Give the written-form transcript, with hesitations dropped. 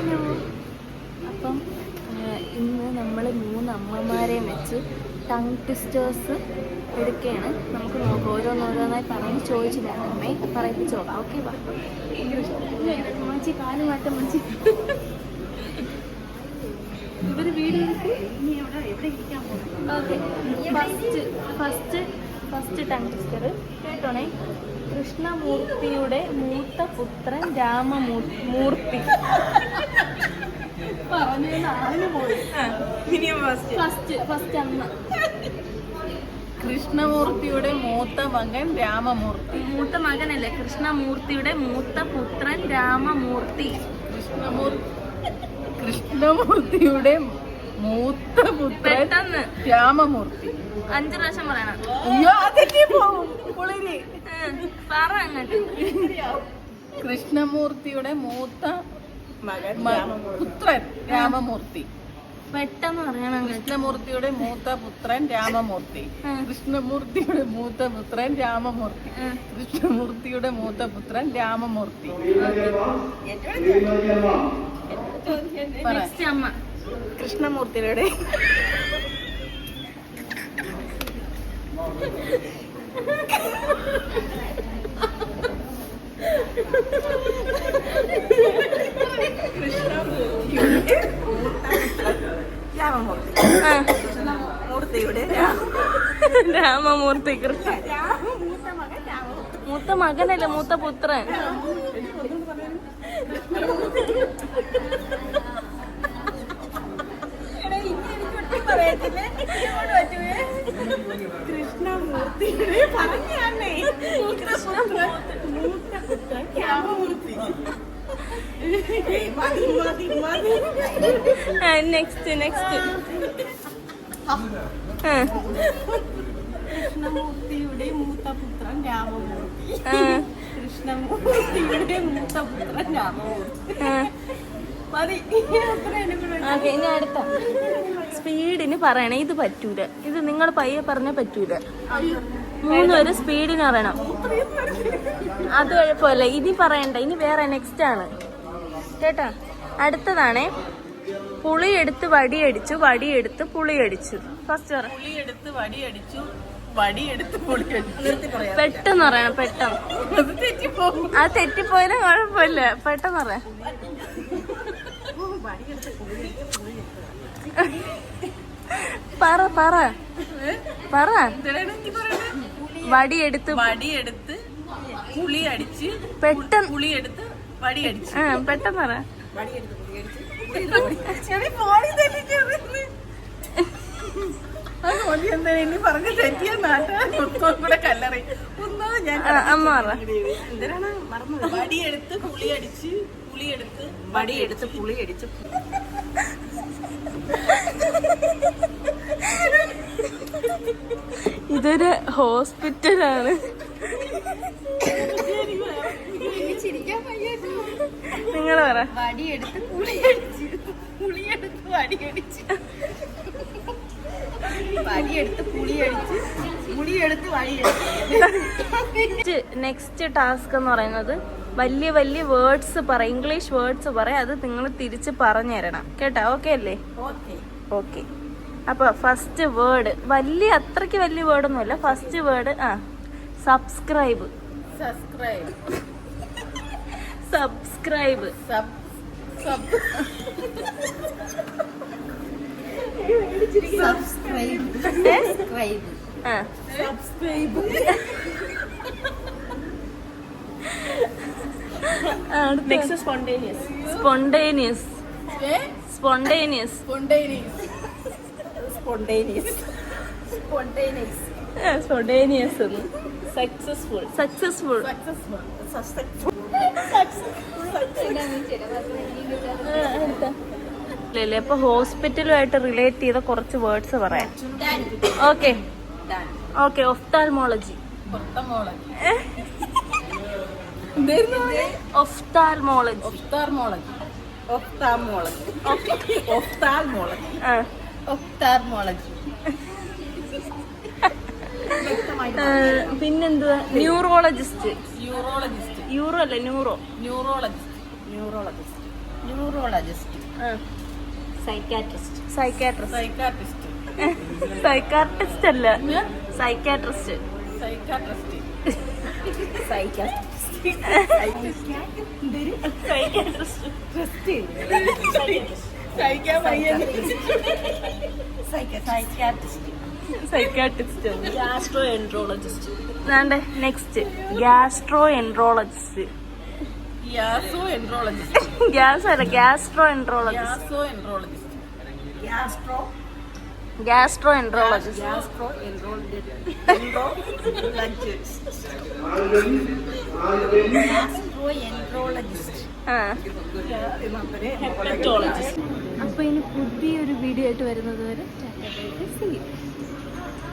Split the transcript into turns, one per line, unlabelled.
Hello. അപ്പം ഇന്ന് നമ്മൾ 3 അമ്മമാരെയും വെച്ച് ടങ് ട്വിസ്റ്റേഴ്സ് എടുക്കുകയാണ്. നമുക്ക് നോക്കാം, ഓരോന്നോരോന്നായി പറഞ്ഞ് ചോദിച്ചില്ല അമ്മേ പറയിപ്പിച്ച് നോക്കാം. ഓക്കെ, മച്ചി കാല് മാറ്റം മച്ചി. ഇവര് വീട് എവിടെ ഇരിക്കാൻ പോകും. ഓക്കെ, ഫസ്റ്റ് ടങ് ട്വിസ്റ്റർ കേട്ടോണേ. കൃഷ്ണമൂർത്തിയുടെ മൂത്ത പുത്രൻ രാമമൂർത്തി. ഫസ്റ്റ് അമ്മ.
കൃഷ്ണമൂർത്തിയുടെ മൂത്ത മകൻ രാമമൂർത്തി.
മൂത്ത മകനല്ലേ, കൃഷ്ണമൂർത്തിയുടെ മൂത്ത പുത്രൻ രാമമൂർത്തി.
കൃഷ്ണമൂർത്തിയുടെ മൂത്ത പുത്രൻ രാമമൂർത്തി.
5 പ്രാവശ്യം പറയണം. പറ അങ്ങോട്ട്.
കൃഷ്ണമൂർത്തിയുടെ മൂത്ത പുത്രൻ രാമമൂർത്തി.
പെട്ടെന്ന് പറയണം.
കൃഷ്ണമൂർത്തിയുടെ മൂത്ത പുത്രൻ രാമമൂർത്തി. കൃഷ്ണമൂർത്തിയുടെ മൂത്ത പുത്രൻ രാമമൂർത്തി. കൃഷ്ണമൂർത്തിയുടെ മൂത്ത പുത്രൻ രാമമൂർത്തി.
നെക്സ്റ്റ് അമ്മ.
കൃഷ്ണമൂർത്തിയുടെ
രാമമൂർത്തി. മൂത്ത മകനല്ലേ, മൂത്ത പുത്രൻ. നെക്സ്റ്റ്
കൃഷ്ണമൂർത്തിയുടെ മൂത്ത പുത്രൻ രാമമൂർത്തി. കൃഷ്ണമൂർത്തിയുടെ മൂത്ത പുത്രൻ രാമമൂർത്തി.
ഇനി അടുത്ത സ്പീഡിന് പറയണേ. ഇത് പറ്റൂല, ഇത് നിങ്ങൾ പയ്യെ പറഞ്ഞ പറ്റൂല. 3 പേര് സ്പീഡിന് പറയണം. അത് കുഴപ്പമില്ല, ഇനി പറയണ്ട. ഇനി വേറെ നെക്സ്റ്റ് ആണ് കേട്ടാ. അടുത്തതാണേ. പുളിയെടുത്ത് വടിയടിച്ചു, വടിയെടുത്ത് പുളിയടിച്ചു. ഫസ്റ്റ് പറ.
പുളിയെടുത്ത് വടിയടിച്ചു, വടിയെടുത്ത് പുളിയടിച്ചു.
പെട്ടെന്ന് പറയണം, പെട്ടെന്ന്. അത് തെറ്റിപ്പോയാലും കുഴപ്പമില്ല, പെട്ടെന്ന് പറയാം. പറ പറ പറ. വടിയെടുത്ത്
പുളി അടിച്ച്,
പെട്ടെന്ന്.
പുളിയെടുത്ത് വടിയടിച്ച്.
പെട്ടെന്ന് പറ.
ഇനി പറഞ്ഞ തെറ്റിയ നാട്ടുകാർ കൂടെ കല്ലറി.
അമ്മ പറ.
എന്തിനാണ് മറന്നത്? വടിയെടുത്ത് പുളിയടിച്ച്, പുളിയെടുത്ത് വടിയെടുത്ത് പുളിയടിച്ച്.
ഇതൊരു ഹോസ്പിറ്റലാണ്. നിങ്ങൾ പറ.
വടിയെടുത്ത് പുളിയടിച്ച്, പുളിയെടുത്ത് വടിയടിച്ച്, വടിയെടുത്ത് പുളിയടിച്ച്, പുളിയെടുത്ത് വടിയടിച്ച്.
നെക്സ്റ്റ് ടാസ്ക് എന്ന് പറയുന്നത് വലിയ വലിയ വേർഡ്സ് പറ, ഇംഗ്ലീഷ് വേർഡ്സ് പറ. അത് നിങ്ങൾ തിരിച്ച് പറഞ്ഞു തരണം കേട്ടോ. ഓക്കെ അല്ലേ? ഓക്കെ. അപ്പൊ ഫസ്റ്റ് വേർഡ് അത്രയ്ക്ക് വലിയ വേർഡൊന്നുമല്ല. First word subscribe.
Subscribe.
Subscribe. Spontaneous. Successful. അല്ലേ? അപ്പൊ ഹോസ്പിറ്റലുമായിട്ട് റിലേറ്റ് ചെയ്ത കുറച്ച് വേർഡ്സ് പറയാം. ഓക്കെ. ഒഫ്താൽമോളജി. പിന്നെന്തുവാ? ന്യൂറോളജിസ്റ്റ്. യൂറോ അല്ല, neuro.
Neurologist. Neurologist,
psychiatrist
psychiatrist,
psychiatrist അല്ല സൈക്കാട്രിസ്റ്റ്
സൈക്കാട്രിസ്റ്റ്, സൈക്കാൻ വയ്യ.
Psychiatrist
gastroenterologist,
next gastroenterologist
gastroenterologist,
gas അല്ല gastroenterologist
gastroenterologist, gastro
gastroenterologist
gastroenterologist, gastroenterologist,
hepatologist. അപ്പൊ ഇനി പുതിയൊരു video ആയിട്ട് വരുന്നത് വരെ